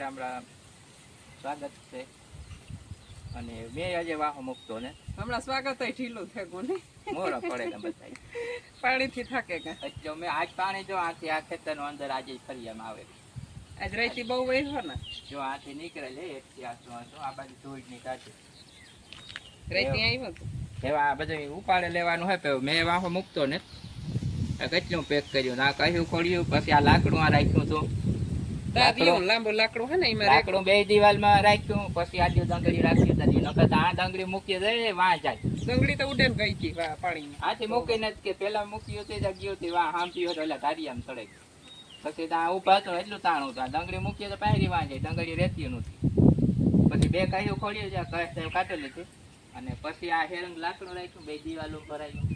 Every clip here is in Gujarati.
રામ રામ, સ્વાગત છે. અને મેં આજે વાહો મૂકતો ને હમણાં સ્વાગત ઢીલું થયું ને મોરો પડે ને બધા પાણીથી થાકે ગયા. એટલે મેં આજ પાણી જો આથી આ ખેતરનો અંદર આજે ફરિયામાં આવે આજ રાઈતી બહુ વહી ને જો આથી નીકળે લે એટલી આ બાજુ ધોઈ ની કાઢે રાઈતી આવ્યો તો એવા આ બધું ઉપાડે લેવાનું હોય. મેં વાહો મૂકતો ને કેટલું પેક કર્યું ના કહ્યું ખોલ્યું પછી આ લાકડું આ રાખ્યું હતું. લાંબુ લાકડું હે ને એમાં લાકડું બે દિવાલમાં રાખ્યું પછી આજે ડંગળી રાખી હતી. નકર આ ડંગળી મૂકી દે વાં જાય. ડંગળી તો ઉડે ગઈ હતી પાણી આથી મૂકીને જ કે પેલા મૂક્યું તે ગયું હતી વાં હાંપ્યું હતું એટલે ધારિયામ ચડે પછી ત્યાં ઉભા હતો એટલું તાણું હતું. ડંગળી મૂકીએ તો પાયરી વાં જાય. ડંગળી રહેતી નથી. પછી બે કહ્યું ખોલ્યું છે કહે કાઢી લીધી અને પછી આ હેરંગ લાકડું રાખ્યું બે દિવાલો ભરાયું.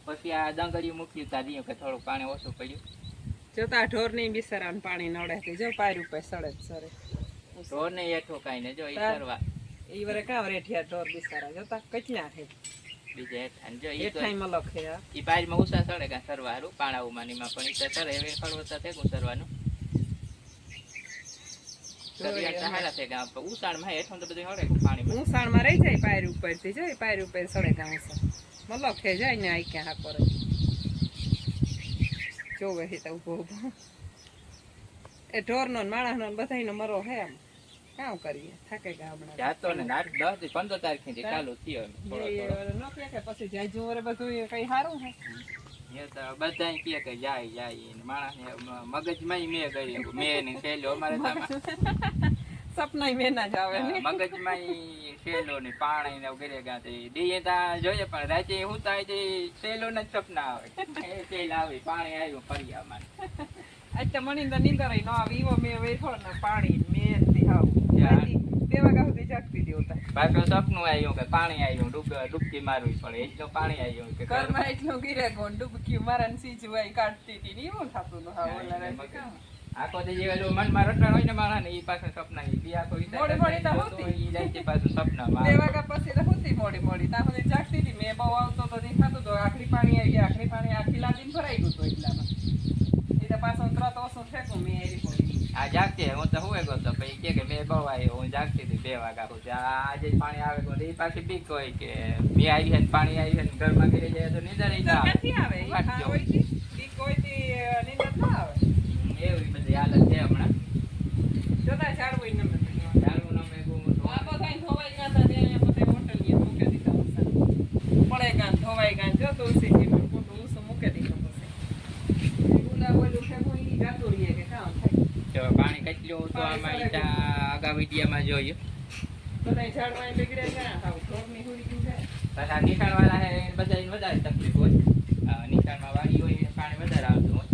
પછી આ ડંગળી મૂક્યું ત્યાં કે થોડું પાણી ઓછું પડ્યું. જોતા ઢોર ની બિસારા પાણી નડે જો પાર ઉપર સડે સરે ઢોર ને હેઠો કાઈ ને જો ઈ કરવા ઈ વરે કાવ રેઠિયા ઢોર બિસારા જોતા કેટલા છે બીજે હેઠા જો ઈ હેઠાઈ મલક છે ઈ બાર માં ઉસા સડે કા સરવારું પાણાઉ માનીમાં પણ ઈ સરે હવે ખડવતા તે કો સરવાનું સરિયા સહારા છે કે ઉસાણ માં હેઠું તો બધું હળે પાણી ઉસાણ માં રહી જાય પાર ઉપર થી જો પાર ઉપર સડે કા ઉસા મલક છે જાય ને આઈ ક્યાં હા કરે જોવે હે તો ઉભો એ ઢોર નો માણસ નો બધાયનો મરો હે એમ કામ કરીએ થાકે ગયા હમણાં જાતો ને 10 થી 15 તારીખ થી ચાલુ થયો નો કે પછી જાય જોરે બધું કઈ સારું હે એ તો બધાય કહે કે જાય ને માણસ ને મગજમાં મે ગઈ મે ની સેલો અમારે સપના મેના જ આવે ને મગજમાં સેલો ને પાણી ને વગેરે ગાતે દીએ તા જોઈએ પણ રાતે હું થાય તે સેલો ના સપના આવે એ સેલ આવે પાણી આવ્યું ફરિયામાં આજ તો મની નીંદર નો આવીવો મે વેઠો ને પાણી મેન થી હાવ 2 વાગ્યા સુધી જાગતી હતી ઉતા પાછો સપનું આવ્યું કે પાણી આવ્યું ડૂબકી મારવી પડે એટલું પાણી આવ્યું કે ઘરમાં એટલું ગીરે ગોન ડૂબકી મારન સીજવાઈ કાઢતી હતી ને એવું થાતું ન હા ઓલા આખો દી જેલું મનમાં રટણ હોય ને મારા ને ઈ પાછો સપના ઈ બી આખો મોડી તો હોતી ઈ જાય છે પાછું સપનામાં 2 વાગ્યા પછી તો હોતી મોડી ત્યાં સુધી જાગતી હતી મે બહુ આવતો તો દેખાતું તો આખરી પાણી આખી લાદીને ભરાઈ ગયું તો એટલામાં એ તો પાછો તરત ઓછું ફેંકું મે એરી પડી આ જાગતી હું તો હુએ ગયો તો પછી કે મે બહુ આવ્યો હું જાગતી હતી 2 વાગ્યા સુધી આજે પાણી આવે તો ઈ પાછી બીક હોય કે મે આવી છે પાણી આવી છે ઘરમાં ગઈ જાય તો નીંદર ઈ ના નથી આવે ઈ હોય છે બીક હોય થી નીંદર ના આવે એવી બધી હાલત છે હમણાં જોતા ઝાડવું નમે ઝાડવું નમે આ બધા ધોવાઈ ગયા હતા ત્યાં બધે હોટલ ની મૂકે દીધા પડે ગાન ધોવાઈ ગાન જો તુલસી જી મોટું ઉસો મૂકે દીધો પછી ગુલા બોલું કે કોઈ જાતો રહીએ કે કામ થાય જો પાણી કેટલું તો આમાં ઈટા આગા વિડિયામાં જોયું બધા ઝાડવાઈ બગડે ગયા હાવ ઢોરની હુડી જાય પાછા નિશાણ વાળા હે બધાને વધારે તકલીફ હોય નિશાણમાં વાડી હોય પાણી વધારે આવતું હોય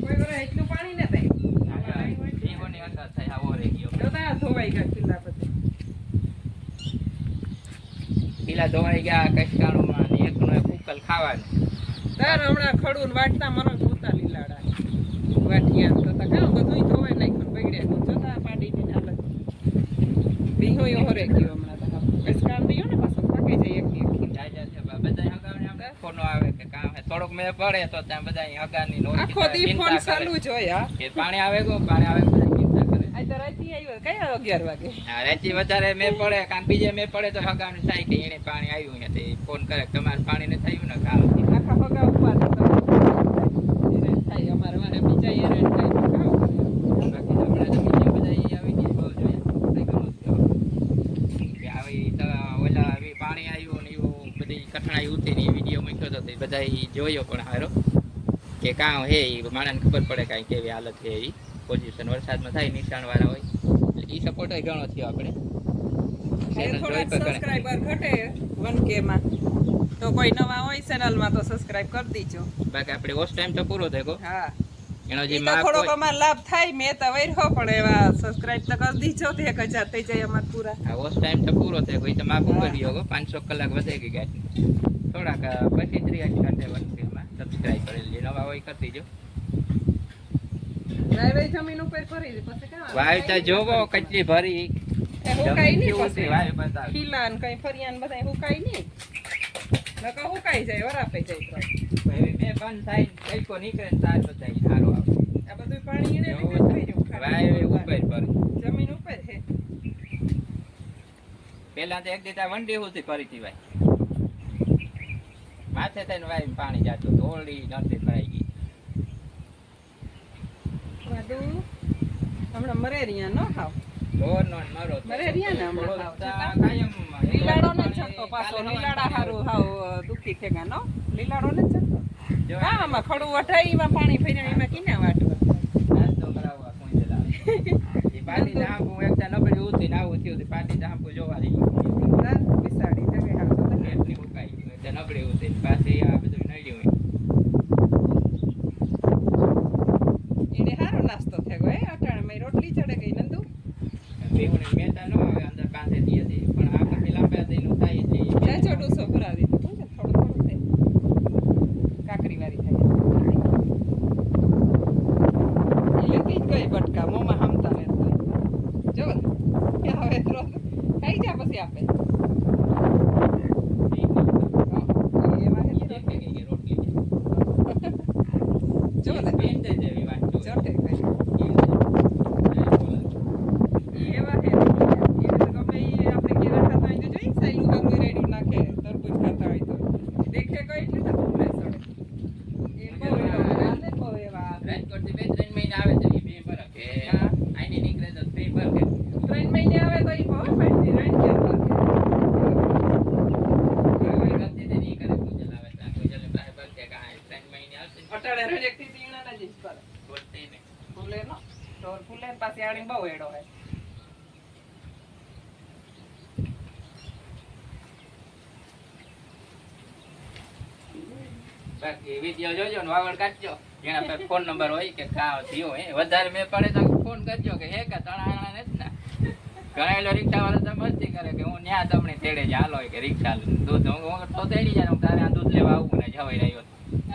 કોઈ વરે એટલું પાણી ન થાય જીવોની અસર થાય આવો રહી ગયો જોતા ધોવાઈ ગયા કિલ્લા પછી પેલા ધોવાઈ ગયા કચકાણુમાં ને એકનો એક ઉકલ ખાવાનું તાર હમણાં ખડું વાટતા મનો જોતા લીલાડા વાટિયા તો તા કામ બધું ધોવાઈ નાખ્યું બગડ્યા જોતા પાડીની હાલત બીહોય હોરે ગયો હમણાં તો કચકાણ દીયો ને પાછો પાકે જાય એક જાય છે બધા હગાવને આપણે ફોનો આવે કે કામ હે થોડોક મે પડે તો ત્યાં બધા હગાની નો આખો દી ફોન ચાલુ જ હોય હા કે પાણી આવે બધા ચિંતા કરે આ તો રાતી આવ્યો કયા 11 વાગે હા રાતી વધારે મે પડે કામ બીજે મે પડે તો હગાવને થાય કે એને પાણી આવ્યું ને તે ફોન કરે તમારે પાણી ને થયું ને કામ આખા હગા ઉપર થાય અમારે વારે બીજા એરેન થાય બાકી હમણાં તો બીજા બધા આવી ગયા બહુ જોઈએ કે આવી તો ઓલા આવી પાણી આવ્યું ને એવું બધી કઠણાઈ ઉઠી ને વિડીયો મૂક્યો તો તે બધા જોયો પણ હારો કે કામ હે માણસને ખબર પડે કાંઈ કેવી હાલત છે એવી પોઝિશન વરસાદમાં થાય નિશાણ વાળા હોય એટલે ઈ સપોર્ટ ઘણો થયો આપણે સબસ્ક્રાઇબર ઘટે 1K માં તો કોઈ નવા હોય ચેનલ માં તો સબસ્ક્રાઇબ કરી દીજો બાકી આપણે વોચ ટાઈમ તો પૂરો થઈ ગયો હા એનો જે તો થોડોક અમાર લાભ થાય મે તો વૈરો પણ એવા સબસ્ક્રાઇબ તો કરી દીજો તો 1000 થઈ જાય અમાર પૂરા હા વોચ ટાઈમ તો પૂરો થઈ ગયો તો માફ કર્યો ગો 500 કલાક વધી ગયા થોડાક પછી 30 ઘંટે વચ્ચેમાં સબસ્ક્રાઇબ કરેલી નવા હોય કરી દીજો લાઈવ જમીન ઉપર કરી દે પછી કામ વાય તો જોવો કેટલી ભરી એ હુકાઈ ની પછી વાય બતાવ ખીલાન કઈ ફરિયાન બધા હુકાઈ ની નકા હુકાઈ જાય વરાપે જાય હવે મે બંધ થાય કઈકો નીકળે ને તાર બતાઈ સારો આવે આ બધું પાણી એને એવું લીધે જ થઈ રહ્યું. વાય ઉપર પર જમીન ઉપર છે. પેલા તો એક દીધા વંડી સુધી ફરીથી વાય માથે થઈને વાય પાણી જાતું થોડી નથી ભરાઈ ગઈ. વાદુ હમણાં મરેરિયા ન ખાવ. ઢોરનો ને મારો તો મરેરિયા ને હમણાં થોડો ખાવ. તા કાયમ લીલાડો ને છતો પાછો લીલાડા હારું હાવ દુખી થેગા નો લીલાડો ને છતો જો હા આમાં ખડું વઢાઈ એમાં પાણી ફેર્યા એમાં કિના વાટવા નાસ્તો કરાવવા કોઈ જલાવે. ઈ પાટી જાંબુ એકતા નબળી ઉતી ને આવું થયું પાટી જાંબુ જોવા રહી રાત બિસાડી જગે હાવ તો એટલી ઉકાઈ એટલે નબળી ઉતી પાછી આ બધું નડ્યું એને હારો નાસ્તો થેગો હે અટાણે મે રોટલી ચડે ગઈ નંદુ બેहुને મેતા ન આવે અંદર કાંધે દીએ દે પણ આ પછી લાંબા દઈનું થાય એટલે જા ચોડું સો ભરાવી દીધું કોણ થોડું થોડું દે કાકરી વાળી થાય એ લેતી જ ગઈ બટકા મોમાં હમતા ને જો કે હવે તો ખાઈ જા પછી આપે એવા હે તો રોટલી જો ને બેન દે જેવી વાત જો ચોટે ગઈ એવા હે એ તો ગમે ઈ આપણે કેરા ખાતા હોય તો જોઈ સાઈલું હારું રેડી નાખે તરબૂચ ખાતા હોય તો દેખે કોઈ એટલે તો ફૂલે સડે એ બહુ એવા આને બહુ એવા રાજકોટથી 2-3 મહિના આવે છે ઈ બે બરફ કે હા. આઈની નીકળે તો બે બરફ કે 3 મહિને આવે તો ઈ બહુ પાછી રાઈન કે કોઈ ગલતી તે નહીં કરે કોઈ જલાવે તા કોઈ જલે પાસે બરકે કે આ 3 મહિને આવશે અટાડે રજેક થી તીણા ના જીસ કરે બોલતે ને ફૂલે નો ઢોર ફૂલે ને પાછી આણી બહુ એડો હે બાકી વિડિયો જોજો ને વાવડ કાઢજો જેના પાસે ફોન નંબર હોય કે કા થયો હે વધારે મે પડે તો ફોન કરજો કે હે કે તણાણા ને જ ને ઘણા રિક્ષા વાળા તો મસ્તી કરે કે હું ન્યા તમને તેડે જ હાલો કે રિક્ષા દૂધ હું તો તેડી જાય હું તારે આ દૂધ લેવા આવું ને જવાઈ રહ્યો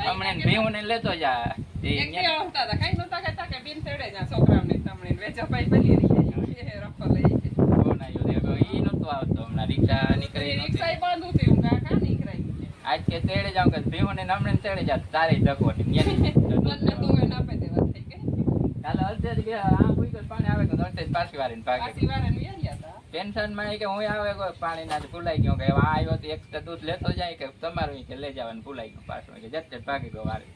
હમણે ભેહું ને લેતો જા એ એક બે આવતા હતા કઈ નતા કહેતા કે બિન તેડે જા છોકરાને તમને વેચો ભાઈ બલી રહી એ રફો લઈ ફોન આવ્યો દેવો ઈ નતો આવતો હમણાં રિક્ષા નીકળી રિક્ષા નહોતી બંધ હતી હું કા નીકળાઈ આજ કે તેડે જાઉં કે ભેહું ને હમણે તેડે જા તારે ધકો ને મને તો એને આપે દેવા થઈ ગઈ ચાલો અડધે જ ગયા આ કોઈ કોઈ પાણી આવે તો અડધે જ પાછી વારીને ભાગે પાછી વારે નું યાર હતા ટેન્શન માં કે હું આવે કોઈ પાણી ના ભૂલાઈ ગયો કે આ આવ્યો તો એક દૂધ લેતો જાય કે તમારું ઈ કે લઈ જવાનું ભૂલાઈ ગયું પાછું કે જતે ભાગી ગયો વારે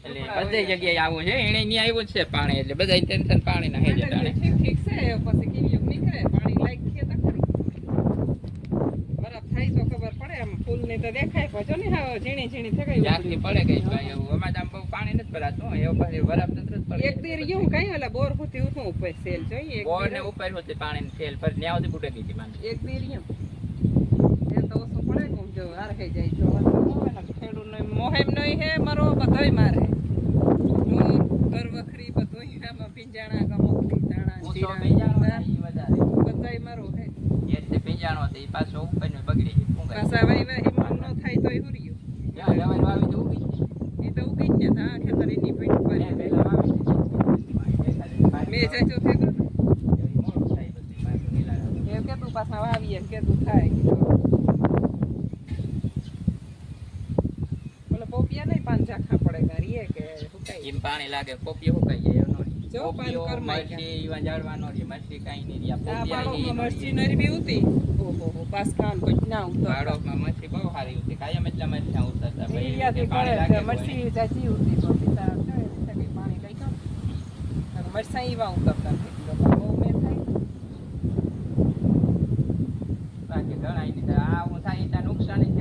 એટલે બધી જગ્યાએ આવું છે એને અહીંયા આવ્યું જ છે પાણી એટલે બધા ટેન્શન પાણી ના હેજે તાણે ઠીક ઠીક છે પછી કેવી નીકળે પાણી લાઈક કે તો ખરી બરફ થાય તો ખબર પડે આમ ફૂલ ને તો દેખાય પછો ને હા ઝીણી ઝીણી થઈ ગઈ જ્યાંથી પડે ગઈ ભાઈ એવું અમારે આમ બહુ પાણી નથી ભરાતું એવું પછી બરફ નથી પડે એક દેર એવું કઈ ઓલા બોર હોતી ઉઠું ઉપર સેલ જોઈએ એક બોર ને દેર ઉપર હોતી પાણી ફેલ પર ન્યા સુધી બુડે ગઈ હતી માની એક દેર એવું એ તો ઓછું પડે કોમ જો હાર થઈ જાય તો મોહે ને ખેડૂત નો મોહેમ નહીં હે મારો બધાય મારે ઘર વખરી બધું આમાં પિંજાણા ગમકડી દાણા ઊંચો જીરા ભીંજાણો ને ઈ વધારે બધાય મારો હે એટલે ભીંજાણો હતો ઈ પાછો ઉપર ને બગડી ગઈ ફૂંકાઈ પાછા વાય હિમમ ન થાય તો હુર્યું જ્યાં જવાય વાવી તો ઉગી જ એ તો ઉગી જ ને હા ખેતર એની પીઠ પર મેં પહેલા વાવી દીધી. મેં ચાચો થઈ ગયો મોડું થાય બધી પાછું નીલાડે. એમ કે તું પાછા વાવી એમ કે તું થાય બોલો પોપિયા નહીં પાંચ ઝાખા પડે ગારીએ કે હુકાઈ એમ પાણી લાગે પોપી હુકાઈ જાય એનો નહીં. જો પાન પોપીઓ, કરમાઈ મરચી એવા ઝાડવાનો રહે. મરચી કાંઈ નહીં રહે. આ આ પોપિયા બાળકમાં ઈ મરચી નહીં. નરી બી ઉતી ઓહો હો પાસ ખાન કોઈ ના ઉતર બાળકમાં મરચી બહુ સારી હતી. કાયમ એટલા મરચાં ઉતરતા. ભાઈ એરિયાથી પાણી કરે લાગે છે તો મરચી જાજી ઉતી તો પિતા ચડી પાણી લઈ જાવ અને મરચાં ઈવા ઉતરતા નથી બહુ મેં થાય બાકી ઘણા ઈ રીતે આ હું થાય ત્યાં નુકસાન જ